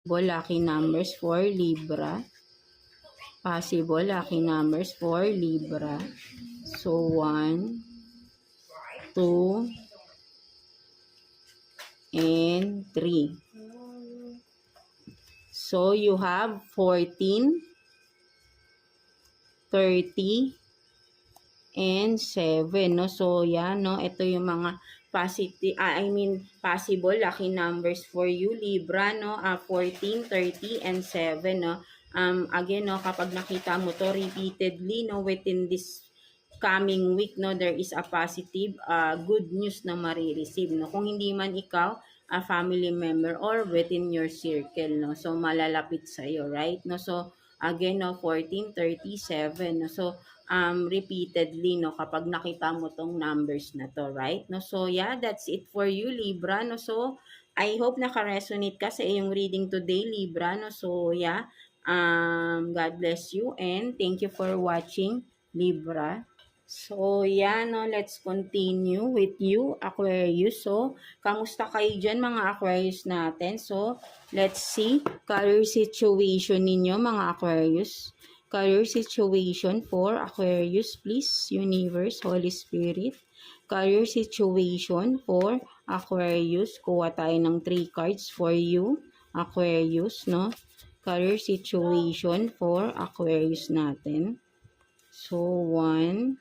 lucky numbers for Libra. Possible lucky numbers for Libra. So, 1, 2, and 3. So, you have 14, 30, and 7, no? So, yan, no? Ito yung mga possible lucky numbers for you, Libra, no? 14, 30, and 7, no? Again, no, kapag nakita mo to repeatedly, no, within this coming week, no, there is a positive good news na marireceive, no? Kung hindi man ikaw, a family member or within your circle, no? So, malalapit sa'yo, right? No? So, again, no, 14, 37, no? So, repeatedly, no, kapag nakita mo tong numbers na to, right? No? So, yeah, that's it for you, Libra, no? So, I hope naka-resonate ka sa iyong reading today, Libra, no? So, yeah, God bless you and thank you for watching, Libra. So, yan, no, let's continue with you, Aquarius. So, kamusta kayo dyan, mga Aquarius natin? So, let's see, career situation ninyo, mga Aquarius. Career situation for Aquarius, please, Universe, Holy Spirit. Career situation for Aquarius. Kuha tayo ng 3 cards for you, Aquarius, no? Career situation for Aquarius natin. So, 1,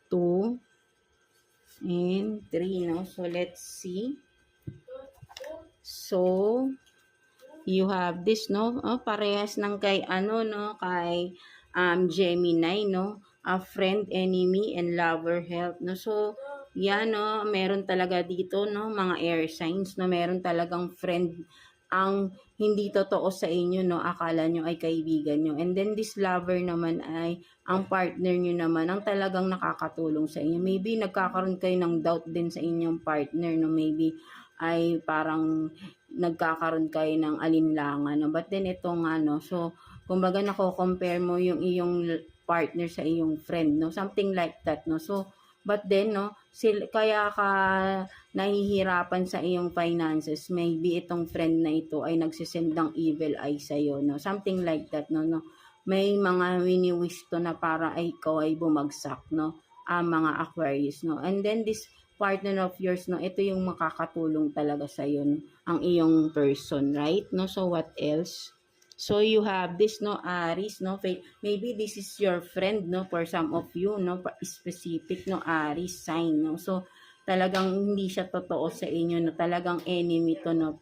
2, and 3, no? So, let's see. So, you have this, no? Oh, parehas ng kay, ano, no? Kay Gemini, no? A friend, enemy, and lover health, no? So, yan, no? Meron talaga dito, no? Mga air signs, no? Meron talagang friend ang hindi totoo sa inyo, no? Akala nyo ay kaibigan nyo. And then this lover naman ay ang partner nyo naman ang talagang nakakatulong sa inyo. Maybe nagkakaroon kayo ng doubt din sa inyong partner, no? Maybe ay parang nagkakaroon kayo ng alinlangan, no? But then ito nga, no? So, kumbaga nako-compare mo yung iyong partner sa iyong friend, no? Something like that, no? So, but then, no, kaya ka nahihirapan sa iyong finances, maybe itong friend na ito ay nagsisend ng evil eye sa'yo, no? Something like that, no? May mga wini-wish to na para ay ikaw ay bumagsak, no? Mga Aquarius, no? And then this partner of yours, no, ito yung makakatulong talaga sa'yo, no? Ang iyong person, right? No? So, what else? So, you have this, no, Aries, no? Maybe this is your friend, no? For some of you, no? Specific, no? Aries sign, no? So, talagang hindi siya totoo sa inyo, no? Talagang enemy to, no?